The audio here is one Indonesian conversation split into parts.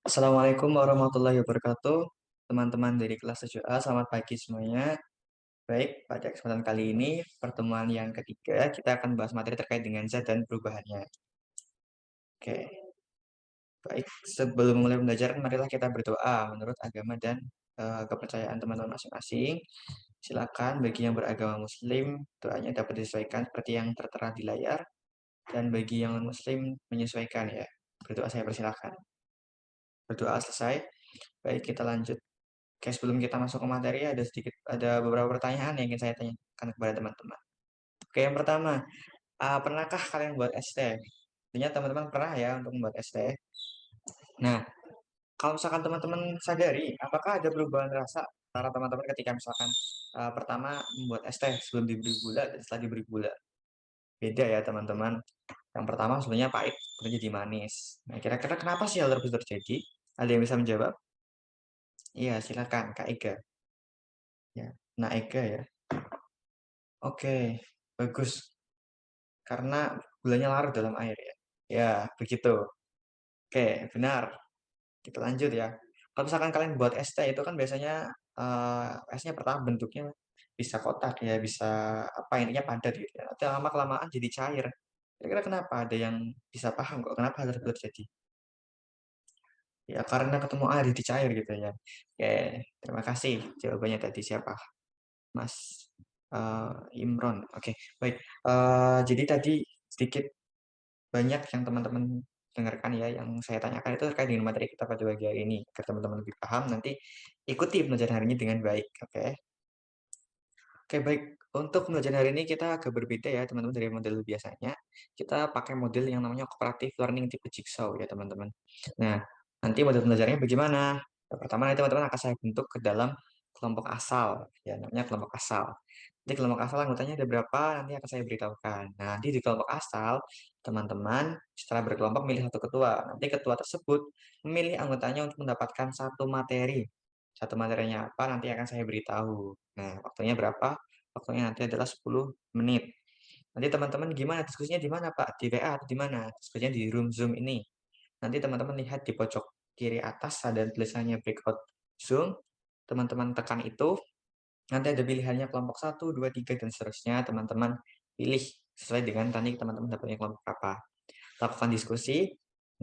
Assalamualaikum warahmatullahi wabarakatuh. Teman-teman dari kelas 7A, selamat pagi semuanya. Baik, pada kesempatan kali ini, pertemuan yang ketiga, kita akan bahas materi terkait dengan zat dan perubahannya. Oke, baik. Sebelum mulai pembelajaran, marilah kita berdoa menurut agama dan kepercayaan teman-teman masing-masing. Silakan bagi yang beragama Muslim, doanya dapat disesuaikan seperti yang tertera di layar. Dan bagi yang non-Muslim, menyesuaikan ya. Berdoa saya persilakan. Berdoa selesai. Baik, kita lanjut. Oke, sebelum kita masuk ke materi, ada beberapa pertanyaan yang ingin saya tanyakan kepada teman-teman. Oke, yang pertama, pernahkah kalian buat es teh? Artinya teman-teman pernah ya untuk membuat es teh. Nah, kalau misalkan teman-teman sadari, apakah ada perubahan rasa antara teman-teman ketika misalkan pertama membuat es teh sebelum diberi gula dan setelah diberi gula? Beda ya teman-teman. Yang pertama sebenarnya pahit, kemudian jadi manis. Nah, kira-kira kenapa sih hal tersebut terjadi? Ada yang bisa menjawab? Iya, silakan Kak Ega. Ya, nah Ega ya. Oke, bagus. Karena gulanya larut dalam air ya. Ya, begitu. Oke, benar. Kita lanjut ya. Kalau misalkan kalian buat es teh itu kan biasanya esnya pertama bentuknya bisa kotak ya, bisa apa intinya padat gitu ya. Nanti lama kelamaan jadi cair. Kira-kira kenapa? Ada yang bisa paham kok kenapa hal tersebut terjadi? Ya karena ketemu air jadi cair gitu ya. Oke, terima kasih jawabannya tadi siapa? Mas Imron. Oke, baik. Jadi tadi sedikit banyak yang teman-teman dengarkan ya, yang saya tanyakan itu terkait dengan materi kita pada pagi hari ini. Agar teman-teman lebih paham, nanti ikuti pembelajaran hari ini dengan baik. Oke, oke baik. Untuk pembelajaran hari ini kita agak berbeda ya teman-teman dari model biasanya. Kita pakai model yang namanya cooperative learning tipe jigsaw ya teman-teman. Nah, nanti model pembelajarannya bagaimana? Yang pertama nanti teman-teman akan saya bentuk ke dalam kelompok asal, ya namanya kelompok asal. Nanti kelompok asal anggotanya ada berapa, nanti akan saya beritahukan. Nah, nanti di kelompok asal, teman-teman setelah berkelompok milih satu ketua. Nanti ketua tersebut memilih anggotanya untuk mendapatkan satu materi. Satu materinya apa, nanti akan saya beritahu. Nah, waktunya berapa? Waktunya nanti adalah 10 menit. Nanti teman-teman gimana diskusinya di mana, Pak? Di WA atau di mana? Diskusinya di room Zoom ini. Nanti teman-teman lihat di pojok kiri atas ada tulisannya breakout Zoom. Teman-teman tekan itu, nanti ada pilihannya kelompok 1, 2, 3 dan seterusnya. Teman-teman pilih sesuai dengan tadi teman-teman dapatnya kelompok apa. Lakukan diskusi.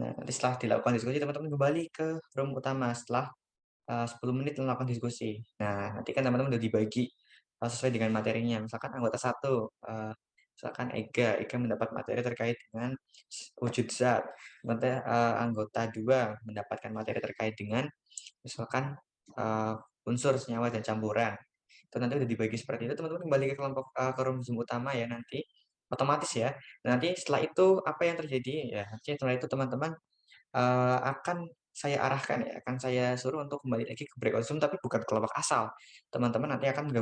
Nah, nanti setelah dilakukan diskusi, teman-teman kembali ke room utama setelah 10 menit melakukan diskusi. Nah, nanti kan teman-teman udah dibagi sesuai dengan materinya. Misalkan anggota satu, misalkan Ega mendapat materi terkait dengan wujud zat. Nanti anggota 2 mendapatkan materi terkait dengan misalkan unsur senyawa dan campuran. Itu nanti udah dibagi seperti itu, teman-teman kembali ke kelompok ke room Zoom utama ya nanti, otomatis ya. Nanti setelah itu apa yang terjadi ya, nanti setelah itu teman-teman akan saya arahkan ya, akan saya suruh untuk kembali lagi ke breakout Zoom tapi bukan kelompok asal. Teman-teman nanti akan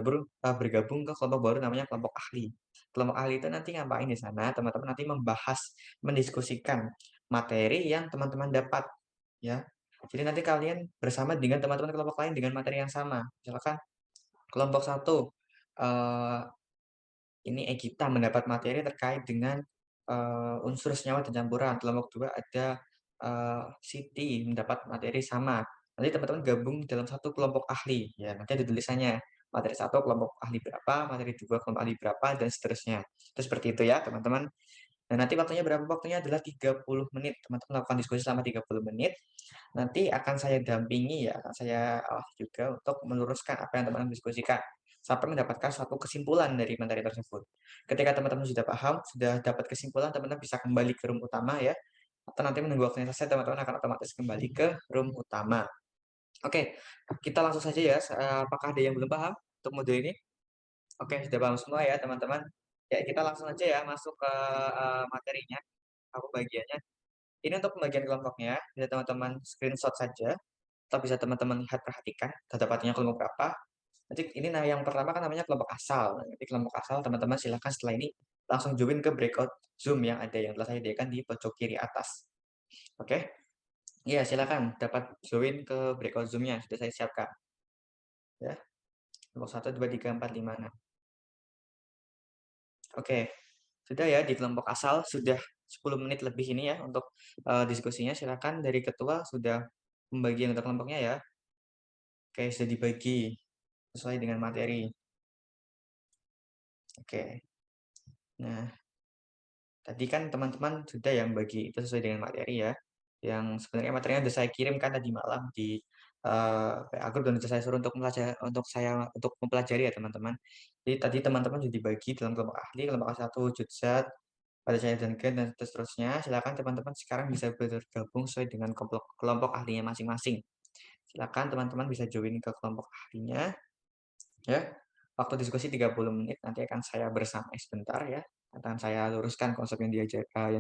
bergabung ke kelompok baru namanya kelompok ahli. Kelompok ahli itu nanti ngapain di sana, teman-teman nanti membahas, mendiskusikan materi yang teman-teman dapat, ya. Jadi nanti kalian bersama dengan teman-teman kelompok lain dengan materi yang sama. Misalkan kelompok satu ini Egita mendapat materi terkait dengan unsur senyawa dan campuran. Kelompok 2 ada Siti mendapat materi sama. Nanti teman-teman gabung dalam satu kelompok ahli. Ya, nanti ada tulisannya materi satu kelompok ahli berapa, materi 2 kelompok ahli berapa, dan seterusnya. Itu seperti itu ya, teman-teman. Dan nanti waktunya berapa? Waktunya adalah 30 menit. Teman-teman lakukan diskusi selama 30 menit. Nanti akan saya dampingi ya, akan saya awasi juga untuk meluruskan apa yang teman-teman diskusikan sampai mendapatkan suatu kesimpulan dari materi tersebut. Ketika teman-teman sudah paham, sudah dapat kesimpulan, teman-teman bisa kembali ke room utama ya, atau nanti menunggu waktunya selesai, teman-teman akan otomatis kembali ke room utama. Oke, kita langsung saja ya. Apakah ada yang belum paham untuk modul ini? Oke, sudah paham semua ya teman-teman. Ya, kita langsung aja ya masuk ke materinya, apa bagiannya. Ini untuk pembagian kelompoknya, bisa teman-teman screenshot saja, atau bisa teman-teman lihat perhatikan, dapatnya kelompok berapa. Nanti ini nah yang pertama kan namanya kelompok asal. Nah, nanti kelompok asal teman-teman silahkan setelah ini langsung join ke breakout Zoom yang ada yang telah saya sediakan di pojok kiri atas. Oke? Iya, silakan dapat join ke breakout Zoom-nya sudah saya siapkan. Ya, kelompok 1, 2, 3, 4, 5, 6. Oke, sudah ya di kelompok asal sudah 10 menit lebih ini ya untuk diskusinya. Silakan dari ketua sudah pembagian untuk kelompoknya ya. Oke, sudah dibagi sesuai dengan materi. Oke. Nah, tadi kan teman-teman sudah yang bagi itu sesuai dengan materi ya. Yang sebenarnya materinya sudah saya kirimkan tadi malam di PA Group dan sudah saya suruh untuk mempelajari ya teman-teman. Jadi tadi teman-teman sudah dibagi dalam kelompok ahli, kelompok A1, Jutzat, pada saya dan Gen dan seterusnya. Silakan teman-teman sekarang bisa bergabung sesuai dengan kelompok kelompok ahlinya masing-masing. Silakan teman-teman bisa join ke kelompok ahlinya ya. Waktu diskusi 30 menit nanti akan saya bersamai sebentar ya. Akan saya luruskan konsep yang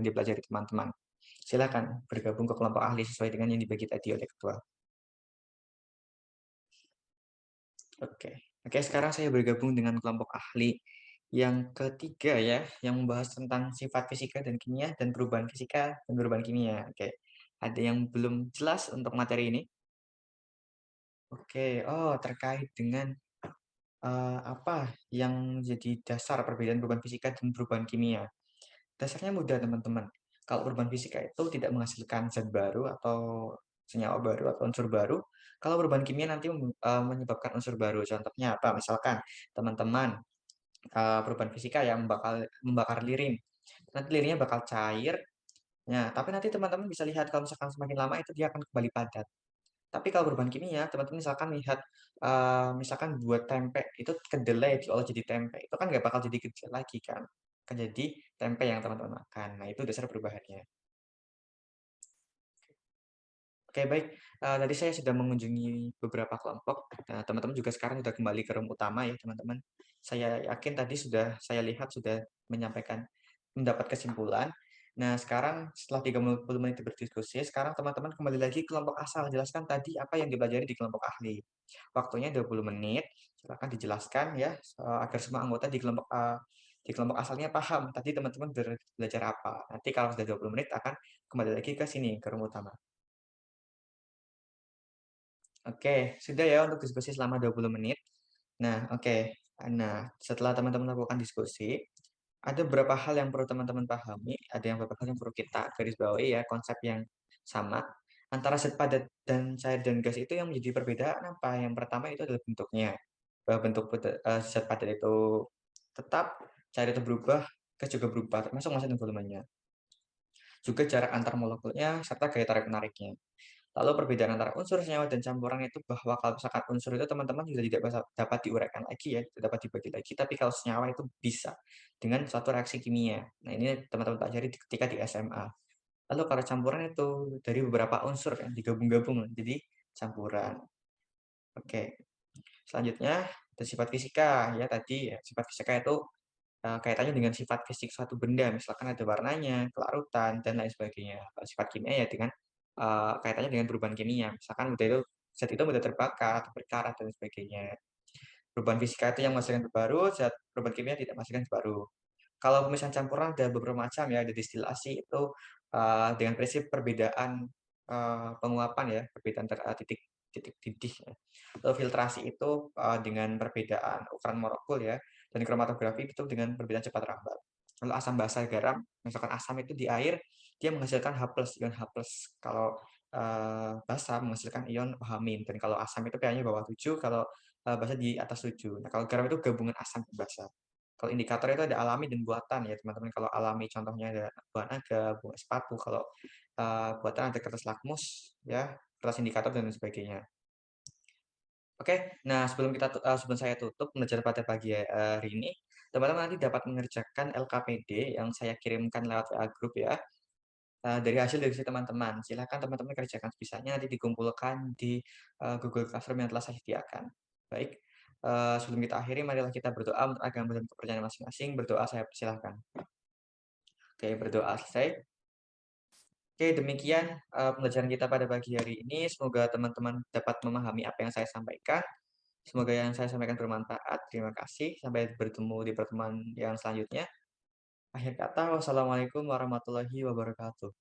dipelajari teman-teman. Silakan bergabung ke kelompok ahli sesuai dengan yang dibagi tadi oleh ketua. Oke. Oke, sekarang saya bergabung dengan kelompok ahli yang ketiga ya, yang membahas tentang sifat fisika dan kimia dan perubahan fisika dan perubahan kimia. Oke. Ada yang belum jelas untuk materi ini? Oke. Oh, terkait dengan apa yang jadi dasar perbedaan perubahan fisika dan perubahan kimia. Dasarnya mudah, teman-teman. Kalau perubahan fisika itu tidak menghasilkan zat baru atau senyawa baru atau unsur baru. Kalau perubahan kimia nanti menyebabkan unsur baru. Contohnya apa? Misalkan teman-teman perubahan fisika yang membakar lirin. Nanti lirinnya bakal cair. Ya, tapi nanti teman-teman bisa lihat kalau misalkan semakin lama itu dia akan kembali padat. Tapi kalau perubahan kimia, teman-teman misalkan lihat, misalkan buat tempe, itu kedelai diolah jadi tempe, itu kan nggak bakal jadi kedelai lagi kan, akan jadi tempe yang teman-teman makan. Nah, itu dasar perubahannya. Oke, baik. Tadi saya sudah mengunjungi beberapa kelompok. Nah, teman-teman juga sekarang sudah kembali ke room utama ya, teman-teman. Saya yakin tadi sudah saya lihat sudah mendapat kesimpulan. Nah, sekarang setelah 30 menit berdiskusi, sekarang teman-teman kembali lagi ke kelompok asal. Jelaskan tadi apa yang dipelajari di kelompok ahli. Waktunya 20 menit. Silakan dijelaskan ya, agar semua anggota di kelompok asalnya paham tadi teman-teman belajar apa. Nanti kalau sudah 20 menit akan kembali lagi ke sini, ke room utama. Oke, sudah ya untuk diskusi selama 20 menit. Nah, oke. Nah, setelah teman-teman melakukan diskusi, ada beberapa hal yang perlu teman-teman pahami, ada yang beberapa hal yang perlu kita garis bawahi ya, konsep yang sama antara zat padat dan cair dan gas itu yang menjadi perbedaan apa? Yang pertama itu adalah bentuknya. Bahwa zat padat itu tetap, cair itu berubah, gas juga berubah, termasuk massa dan volumenya. Juga jarak antar molekulnya serta gaya tarik menariknya. Lalu perbedaan antara unsur, senyawa, dan campuran itu bahwa kalau misalkan unsur itu teman-teman juga tidak dapat diuraikan lagi ya, tidak dapat dibagi lagi. Tapi kalau senyawa itu bisa dengan suatu reaksi kimia. Nah ini teman-teman pelajari ketika di SMA. Lalu kalau campuran itu dari beberapa unsur yang digabung-gabung jadi campuran. Oke, selanjutnya ada sifat fisika ya tadi ya. Sifat fisika itu kaitannya dengan sifat fisik suatu benda, misalkan ada warnanya, kelarutan, dan lain sebagainya. Kalau sifat kimia ya dengan kaitannya dengan perubahan kimia, misalkan udah itu zat itu mudah terbakar atau berkarat dan sebagainya. Perubahan fisika itu yang menghasilkan baru, zat perubahan kimia tidak menghasilkan baru. Kalau pemisahan campuran ada beberapa macam ya, ada distilasi itu dengan prinsip perbedaan penguapan ya, perbedaan titik titik didih ya. Lalu filtrasi itu dengan perbedaan ukuran molekul ya, dan kromatografi itu dengan perbedaan cepat rambat. Lalu asam basa garam, misalkan asam itu di air dia menghasilkan H+, ion H+. Kalau basa menghasilkan ion OH-, dan kalau asam itu kayaknya bawah 7, kalau basa di atas 7. Nah, kalau garam itu gabungan asam dan basa. Kalau indikator itu ada alami dan buatan ya teman-teman. Kalau alami contohnya ada buah naga, buah sepatu. Kalau buatan ada kertas lakmus ya, kertas indikator dan lain sebagainya. Oke, nah sebelum saya tutup pembelajaran pada pagi hari ini, teman-teman nanti dapat mengerjakan LKPD yang saya kirimkan lewat WA Group ya. Dari hasil diskusi teman-teman, silakan teman-teman kerjakan sebisanya nanti dikumpulkan di Google Classroom yang telah saya sediakan. Baik, sebelum kita akhiri, marilah kita berdoa untuk agama dan kepercayaan masing-masing. Berdoa saya persilahkan. Oke, berdoa selesai. Oke, demikian pembelajaran kita pada pagi hari ini. Semoga teman-teman dapat memahami apa yang saya sampaikan. Semoga yang saya sampaikan bermanfaat. Terima kasih. Sampai bertemu di pertemuan yang selanjutnya. Akhir kata, wassalamualaikum warahmatullahi wabarakatuh.